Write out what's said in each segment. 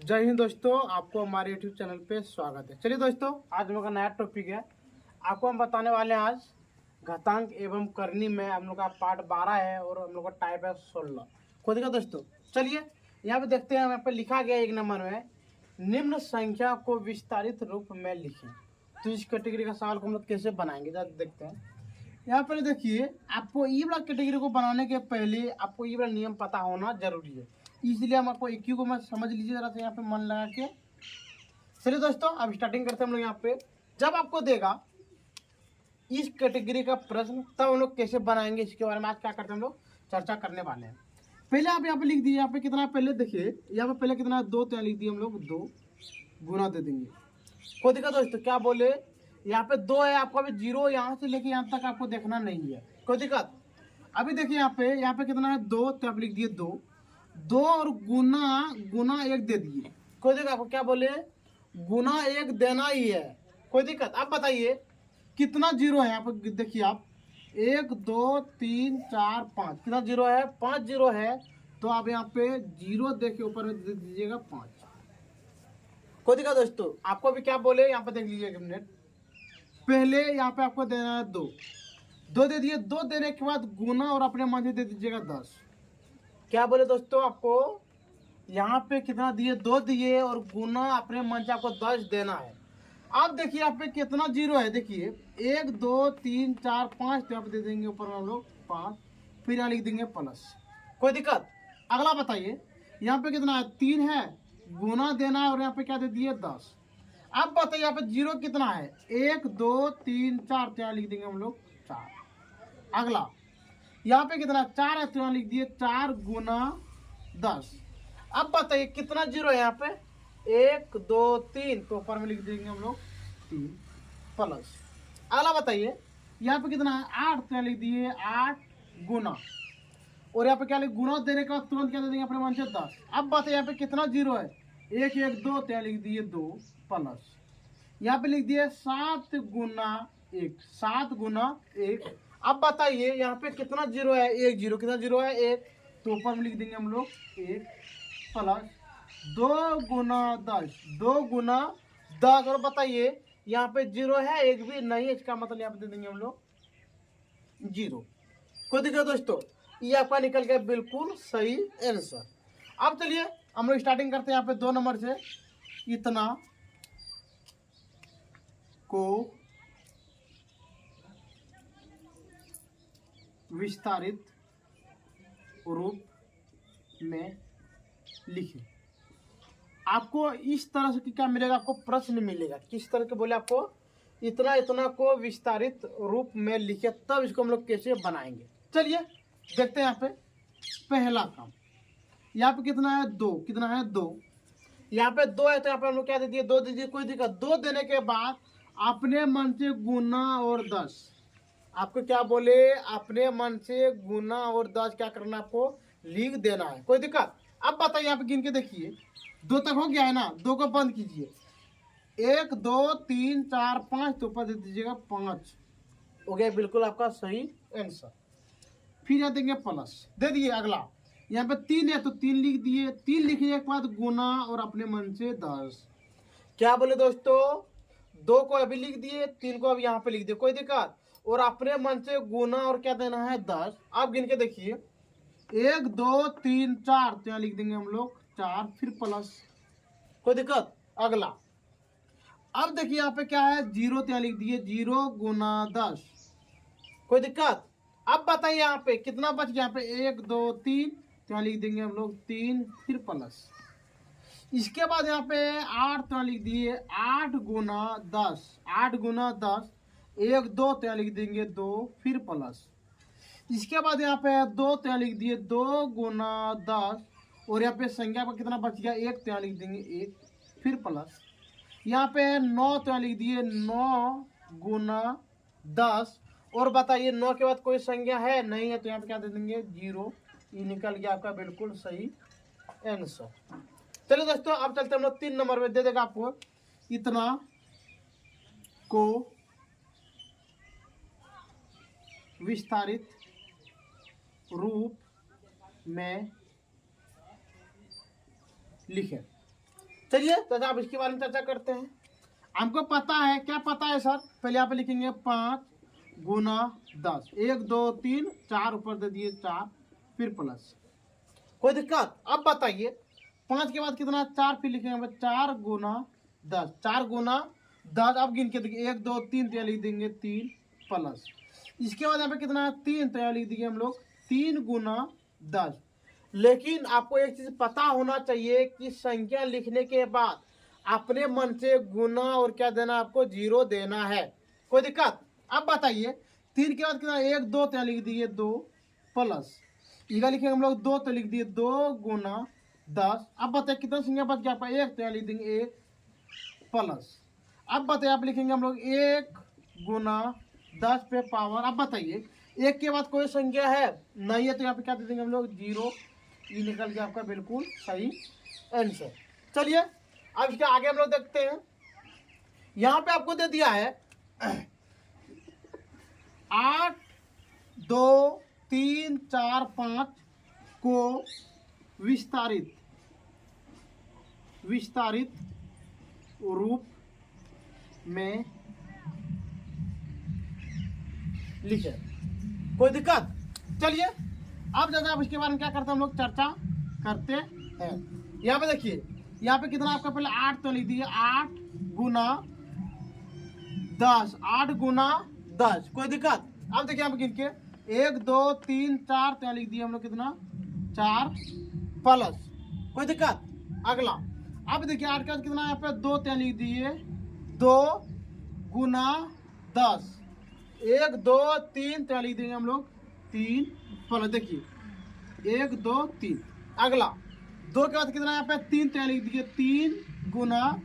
जय हिंद दोस्तों, आपको हमारे यूट्यूब चैनल पे स्वागत है। चलिए दोस्तों, आज हम लोग का नया टॉपिक है। आपको हम बताने वाले हैं आज घातांक एवं करनी में हम लोग का पार्ट 12 है और हम लोग का टाइप है 16। खोदेगा दोस्तों। चलिए यहाँ पे देखते हैं, यहाँ पे लिखा गया एक नंबर में, निम्न संख्या को विस्तारित रूप में लिखें। तो इस कैटेगरी का सवाल को हम लोग कैसे बनाएंगे जरा देखते हैं। यहाँ पर देखिए, आपको ये वाला कैटेगरी को बनाने के पहले आपको ये वाला नियम पता होना जरूरी है, इसलिए हम आपको एक को मैं समझ लीजिए जरा से यहाँ पे मन लगा के। चलिए दोस्तों, अब स्टार्टिंग करते हैं हम लोग। यहाँ पे जब आपको देगा इस कैटेगरी का प्रश्न, तब हम लोग कैसे बनाएंगे इसके बारे में आज क्या करते हैं हम लोग चर्चा करने वाले हैं। पहले आप यहाँ पे लिख दीजिए, यहाँ पे कितना पहले देखिए, यहाँ पे पहले कितना 2 तो लिख दिए हम लोग, 2 गुना दे देंगे। कोई दिक्कत दोस्तों? क्या बोले, यहाँ पे 2 है, आपको अभी 0 यहाँ से लेके यहाँ तक आपको देखना नहीं है। कोई दिक्कत? अभी देखिए यहाँ पे कितना है 2, तो आप लिख दिए 2 और गुना 1 दे दिए। कोई दिक्कत? आपको क्या बोले, गुना 1 देना ही है। कोई दिक्कत? अब बताइए कितना 0 है। यहाँ पे देखिए आप 1 2 3 4 5 कितना 0 है, 5 0 है। तो आप यहाँ पे 0 देखिए ऊपर में दे दीजिएगा 5। कोई दिक्कत दोस्तों? आपको भी क्या बोले, यहाँ पे देख लीजिए एक मिनट। पहले यहाँ पे आपको देना है 2 दे दिए। 2 देने के बाद गुना और अपने मन से दे दीजिएगा 10। क्या बोले दोस्तों, आपको यहाँ पे कितना दिए, 2 दिए और गुना अपने मन से आपको 10 देना है। अब देखिए यहाँ पे कितना 0 है, देखिए 1 2 3 4 5, तो यहाँ पे दे देंगे ऊपर हम लोग 5, फिर यहाँ लिख देंगे प्लस। कोई दिक्कत? अगला बताइए, यहाँ पे कितना है, 3 है, गुना देना है और यहाँ पे क्या दे दिए 10। अब बताइए यहाँ पे 0 कितना है, 1 2 3 4, तो यहाँ लिख देंगे हम लोग 4। अगला यहाँ पे कितना 4 है, तो यहाँ लिख दिए 4 गुना 10। अब बताइए कितना 0 है, यहाँ पे 1 2 3, तो ऊपर में लिख देंगे हम लोग 3 प्लस। अगला बताइए यहाँ पे कितना है 8, तो यहाँ लिख दिए 8 गुना, और यहाँ पे क्या लिख, गुना देने के बाद तुरंत क्या दे देंगे अपने मन से 10। अब बताइए यहाँ पे कितना 0 है, 1 1 2, तो यहाँ लिख दिए 2 प्लस। यहाँ पे लिख दिए 7 गुना 1, 7 गुना 1। अब बताइए यहाँ पे कितना 0 है, 1 0, कितना 0 है 1, तो ऊपर में लिख देंगे हम लोग 1 प्लस 2 गुना 10, 2 गुना 10। और बताइए यहाँ पे 0 है, 1 भी नहीं है, इसका मतलब यहाँ पे दे देंगे हम लोग 0। कोई दिक्कत दोस्तों? ये आपका निकल गया बिल्कुल सही आंसर। अब चलिए हम लोग स्टार्टिंग करते हैं यहाँ पे 2 नंबर से। इतना को विस्तारित रूप में लिखें। आपको इस तरह से क्या मिलेगा, आपको प्रश्न मिलेगा। किस तरह के बोले, आपको इतना को विस्तारित रूप में लिखे, तब इसको हम लोग कैसे बनाएंगे। चलिए देखते हैं। यहाँ पे पहला काम, यहाँ पे कितना है 2, कितना है 2, यहाँ पे 2 है, तो यहाँ पे हम लोग क्या दे दिए 2 दीजिए। कोई दिक्कत? 2 देने के बाद अपने मन से गुना और 10, आपको क्या बोले, अपने मन से गुना और 10 क्या करना, आपको लिख देना है। कोई दिक्कत? अब बताइए यहाँ पे गिन के देखिए, 2 तक हो गया है ना, 2 को बंद कीजिए, 1 2 3 4 5, तो ऊपर दे दीजिएगा 5। हो गया बिल्कुल आपका सही आंसर। फिर यहाँ देंगे प्लस, दे दिए। अगला यहाँ पे 3 है, तो 3 लिख दिए। 3 लिखने के बाद गुना और अपने मन से 10। क्या बोले दोस्तों, 2 को अभी लिख दिए, 3 को अभी यहाँ पे लिख दिए। कोई दिक्कत? और अपने मन से गुना और क्या देना है 10। आप गिन के देखिए, 1 2 3 4, तो यहाँ लिख देंगे हम लोग 4, फिर प्लस। कोई दिक्कत? अगला अब देखिए यहाँ पे क्या है 0, तो यहाँ लिख दिए 0 गुना 10। कोई दिक्कत? अब बताइए यहाँ पे कितना बच गया, यहाँ पे 1 2 3, तो यहाँ लिख देंगे हम लोग 3, फिर प्लस। इसके बाद यहाँ पे 8, तो यहाँ लिख दिए 8 गुना 10, 8 गुना 10, 1 2, तो यहाँ लिख देंगे 2, फिर प्लस। इसके बाद यहाँ पे 2, तो यहाँ लिख दिए 2 गुना 10, और यहाँ पे संख्या का कितना बच गया 1, तो यहाँ लिख देंगे 1, फिर प्लस। यहाँ पे 9, तो यहाँ लिख दिए 9 गुना 10, और बताइए 9 के बाद कोई संख्या है नहीं है, तो यहाँ पे क्या दे देंगे 0। ये निकल गया आपका बिल्कुल सही आंसर। चलिए दोस्तों, अब चलते हम लोग 3 नंबर में। दे देगा आपको इतना को विस्तारित रूप में लिखें। चलिए तो आप इसके बारे में चर्चा करते हैं। हमको पता है, क्या पता है सर? पहले यहाँ पे लिखेंगे 5 गुना 10, 1 2 3 4 ऊपर दे दिए 4 फिर प्लस, कोई दिक्कत? अब बताइए 5 के बाद कितना? 4 फिर लिखेंगे 4 गुना 10, 4 गुना 10। अब गिन के देखिए 1 2 3 तो लिख देंगे 3 प्लस, इसके बाद यहाँ पे कितना है? 3 तो लिख देंगे हम लोग 3 गुना 10। लेकिन आपको एक चीज पता होना चाहिए कि संख्या लिखने के बाद अपने मन से गुना और क्या देना? आपको 0 देना है, कोई दिक्कत? अब बताइए 3 के बाद कितना? 1 2 तो लिख दिए 2 प्लस, इधर लिखेंगे हम लोग 2 तो लिख दिए 2 गुना 10। अब बताइए कितना संख्या बच गया? 1 तो लिख देंगे 1 प्लस। अब बताइए आप लिखेंगे हम लोग 1 गुना 10 पे पावर। अब बताइए 1 के बाद कोई संख्या है नहीं है तो यहाँ पे क्या दे देंगे हम लोग? 0। ये निकल गया आपका बिल्कुल सही आंसर। चलिए अब इसके आगे हम लोग देखते हैं। यहाँ पे आपको दे दिया है 8 2 3 4 5 को विस्तारित रूप में लिखे, कोई दिक्कत? चलिए अब जैसे आप इसके बारे में क्या करते हैं हम लोग चर्चा करते हैं। यहाँ पे देखिए, यहाँ पे कितना आपका? पहले 8 तो लिख दिए 8 गुना 10, 8 गुना 10, कोई दिक्कत? अब देखिए यहाँ पे गिन के 1 2 3 4 तो लिख दिए हम लोग कितना? 4 प्लस, कोई दिक्कत? अगला अब देखिए 8 का कितना? यहाँ पे 2 तो लिख दिए 2 गुना 10, 1 2 3 तो लिख देंगे हम लोग 3 प्लस। देखिए 1 2 3। अगला 2 के बाद कितना? यहाँ पे 3 तो लिख दिए 3 गुना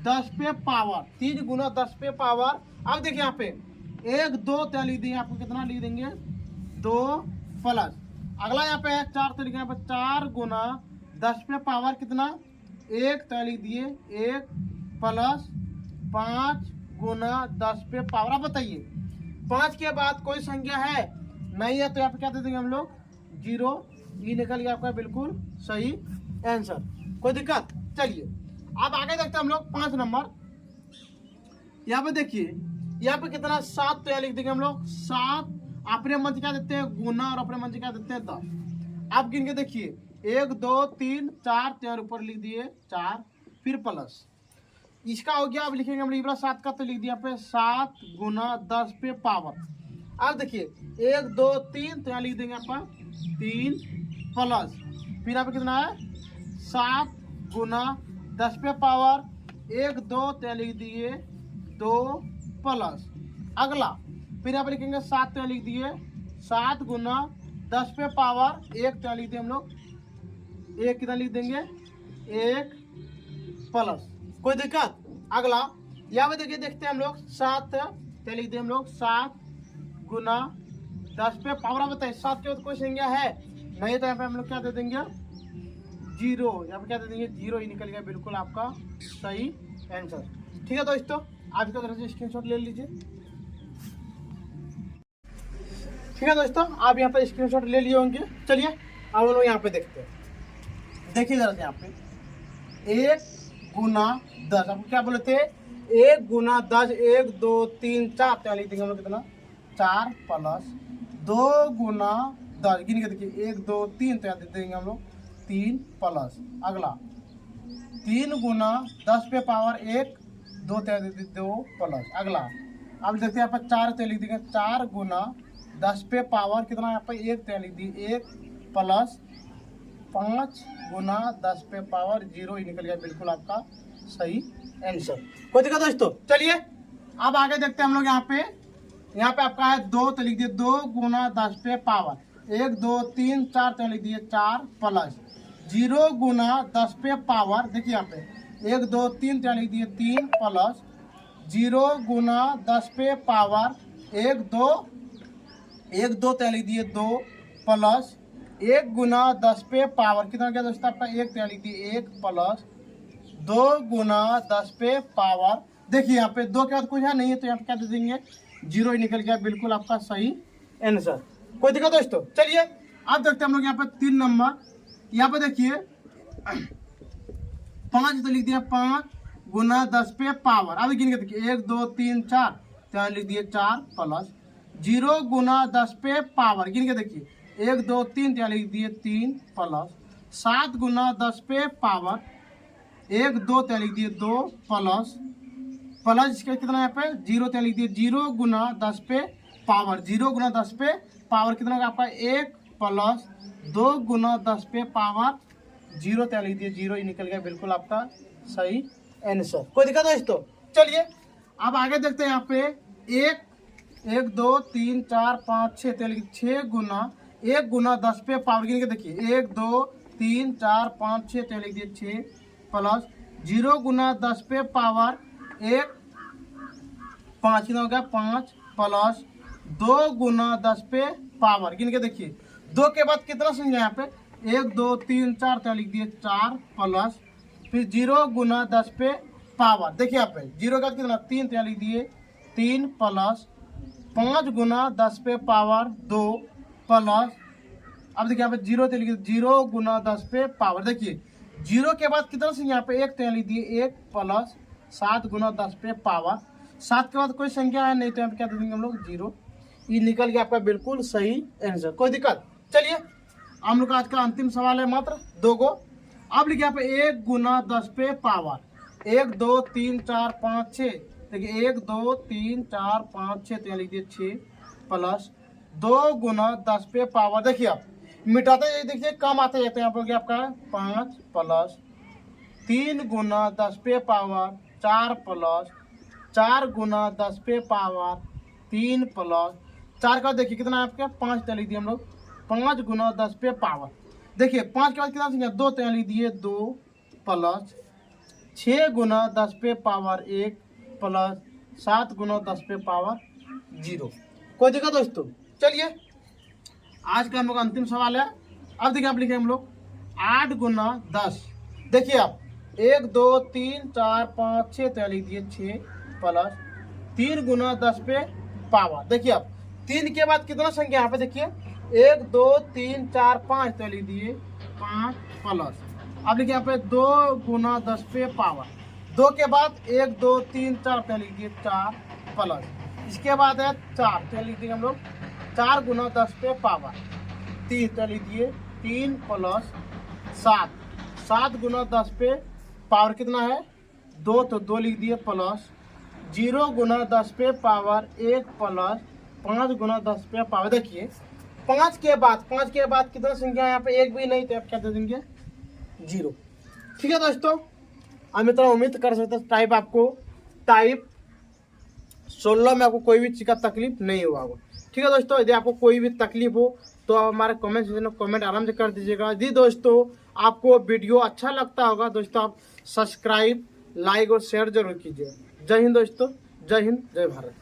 10 पे पावर, 3 गुना 10 पे पावर। अब देखिए यहाँ पे 1 2 तो लिख देंगे आपको कितना? लिख देंगे 2 प्लस। अगला यहाँ पे 4 तो लिखेंगे यहाँ पे 4 गुना 10 पे पावर कितना? 1 तो लिख दिए 1 प्लस 5 गुना 10 पे पावर। अब बताइए 5 के बाद कोई संख्या है नहीं है तो यहाँ पे क्या दे देंगे हम लोग? 0। ये निकल गया आपका बिल्कुल सही आंसर, कोई दिक्कत? चलिए अब आगे देखते हैं हम लोग 5 नंबर। यहाँ पे देखिए, यहाँ पे कितना? 7 तो यहाँ लिख देंगे हम लोग 7। अपने मन से क्या देते हैं? गुना, और अपने मन से क्या देते हैं? 10। आप गिन के देखिए 1 2 3 4 तो ऊपर लिख दिए 4 फिर प्लस, इसका हो गया। अब लिखेंगे हम लोग 7 का तो लिख दिया पे 7 गुना 10 पे पावर। अब देखिए 1 2 3 तो यहाँ लिख देंगे आपका 3 प्लस, फिर यहाँ पे कितना है? 7 गुना 10 पे पावर 1 2 तो यहाँ लिख दिए 2 प्लस। अगला फिर यहाँ पे लिखेंगे 7 तो यहाँ लिख दिए 7 गुना 10 पे पावर 1 तो यहाँ लिख दिए हम लोग 1 कितना लिख देंगे? 1 प्लस, कोई दिक्कत? अगला यहाँ पे देखिए, देखते हैं हम लोग 7 तो लिख दिए हम लोग 7 गुना 10 पे पावर। बताइए 7 के बाद कोई संख्या है नहीं तो यहाँ पे हम लोग क्या दे देंगे? 0। यहाँ पे क्या दे देंगे? 0। ही निकल गया बिल्कुल आपका सही आंसर। ठीक है दोस्तों, आज की तरह से स्क्रीनशॉट ले लीजिए। ठीक है दोस्तों, आप यहाँ पे स्क्रीनशॉट ले लिए होंगे। चलिए अब हम लोग यहाँ पे देखते हैं। देखिए जरा यहाँ पे 1 गुना 10, आपको क्या बोले थे? 1 गुना 10, 1 2 3 4 तो लिख देंगे हम लोग कितना? 4 प्लस 2 गुना 10, गिन के देखिए 1 2 3 तो दे देंगे हम लोग 3 प्लस। अगला 3 गुना 10 पे पावर 1 2 तो दे देंगे 2 प्लस। अगला अब देखते हैं यहाँ पर 4 तो लिख देंगे 4 गुना 10 पे पावर कितना? यहाँ पर 1 तो लिख दिए 1 प्लस 5 गुना 10 पे पावर 0। ही निकल गया बिल्कुल आपका सही आंसर, कोई दिक्कत दोस्तों? चलिए अब आगे देखते हैं हम लोग। यहाँ पे आपका है 2 तो लिख दिए 2 गुना 10 पे पावर 1 2 3 4 तो लिख दिए 4 प्लस 0 गुना 10 पे पावर। देखिए यहाँ पे 1 2 3 तो लिख दिए 3 प्लस 0 गुना 10 पे पावर 1 2 तो लिख दिए 2 प्लस 1 गुना 10 पे पावर कितना क्या दोस्तों? आपका 1 तो लिख दिए 1 प्लस 2 गुना 10 पे पावर। देखिए यहाँ पे 2 के बाद कुछ है नहीं है तो यहाँ पे क्या दे देंगे? 0। ही निकल गया बिल्कुल आपका सही आंसर, कोई दिक्कत दोस्तों? चलिए अब देखते हैं हम लोग यहाँ पे 3 नंबर। यहाँ पे देखिए 5 तो लिख दिया 5 गुना 10 पे पावर। अब गिन के देखिए 1 2 3 4 तो यहाँ लिख दिए 4 प्लस 0 गुना 10 पे पावर। गिन के देखिए 1 2 3 तो यहाँ लिख दिए 3 प्लस 7 गुना 10 पे पावर 1 2 तो यहाँ लिख दिए 2 प्लस इसका कितना यहाँ पे 0 तो यहाँ लिख दिए 0 गुना 10 पे पावर। 0 गुना 10 पे पावर कितना होगा आपका 1 प्लस 2 गुना 10 पे पावर 0 तो लिख दिए 0 ही निकल गया बिल्कुल आपका सही आंसर। कोई दिक्कत है दोस्तों? चलिए अब आगे देखते हैं यहाँ पे 1 2 3 4 5 6 तो लिखिए 6 गुना 1 गुना 10 पे पावर। गिन के देखिए 1 2 3 4 5 6 तो लिख दिए 6 प्लस 0 गुना 10 पे पावर 1 5 हो गया 5 प्लस 2 गुना 10 पे पावर। गिन के देखिए 2 के बाद कितना संख्या यहाँ पे 1 2 3 4 तो लिख दिए 4 प्लस फिर 0 गुना 10 पे पावर। देखिए यहाँ पे 0 का कितना 3 तो लिख दिए 3 प्लस 5 गुना 10 पे पावर 2 प्लस अब देखिए यहाँ पे 0 तो लिख दिए 0 गुना 10 पे पावर। देखिए 0 के बाद कितना संख्या यहाँ पे 1 तो लिख दिए 1 प्लस 7 गुना 10 पे पावर। 7 के बाद कोई संख्या है नहीं तो यहाँ पे क्या दे देंगे हम लोग 0। ये निकल गया आपका बिल्कुल सही आंसर। कोई दिक्कत? चलिए हम लोग का आज का अंतिम सवाल है मात्र 2 गो। अब लिखिए यहाँ पे 1 गुना 10 पे पावर 1 2 3 4 5 6 देखिए 1 2 3 4 5 6 तो यहाँ लिख दिए 6 प्लस 2 गुना 10 पे पावर। देखिए आप मिटाते जाइए देखिए कम आते जाते हैं यहाँ पर आपका 5 प्लस 3 गुना 10 पे पावर 4 प्लस 4 गुना 10 पे पावर 3 प्लस 4 का देखिए कितना है आपके 5 लिख दिए हम लोग 5 गुना 10 पे पावर। देखिए 5 के बाद कितना संख्या 2 तो लिख दिए 2 प्लस 6 गुना 10 पे पावर 1 प्लस 7 गुना 10 पे पावर 0। कोई दिक्कत दोस्तों? चलिए आज का हम लोग अंतिम सवाल है। अब देखिए आप लिखे हम लोग 8 गुना 10। देखिए आप 1 2 3 4 5 6 तो लिख दिए 6 प्लस 3 गुना 10 पे पावर। देखिए आप 3 के बाद कितना संख्या यहाँ पे देखिए 1 2 3 4 5 तो लिख दिए 5 प्लस अब देखिए यहाँ पे 2 गुना 10 पे पावर। 2 के बाद 1 2 3 4 तो लिख दिए 4 प्लस इसके बाद है 4 तो लिख दिए हम लोग 4 गुना 10 पे पावर 3 तो लिख दिए 3 प्लस 7 गुना 10 पे पावर कितना है 2 तो 2 लिख दिए प्लस 0 गुना 10 पे पावर 1 प्लस 5 गुना 10 पे पावर। देखिए 5 के बाद कितना संख्या यहाँ पे 1 भी नहीं तो आप क्या दे देंगे 0। ठीक है दोस्तों, हम इतना उम्मीद कर सकते टाइप आपको टाइप 16 में आपको कोई भी चीज़ का तकलीफ नहीं हुआ होगा। ठीक है दोस्तों, यदि आपको कोई भी तकलीफ हो तो आप हमारे कमेंट सेक्शन में कमेंट आराम से कर दीजिएगा। यदि दोस्तों आपको वीडियो अच्छा लगता होगा दोस्तों आप सब्सक्राइब लाइक और शेयर जरूर कीजिए। जय हिंद दोस्तों, जय हिंद, जय भारत।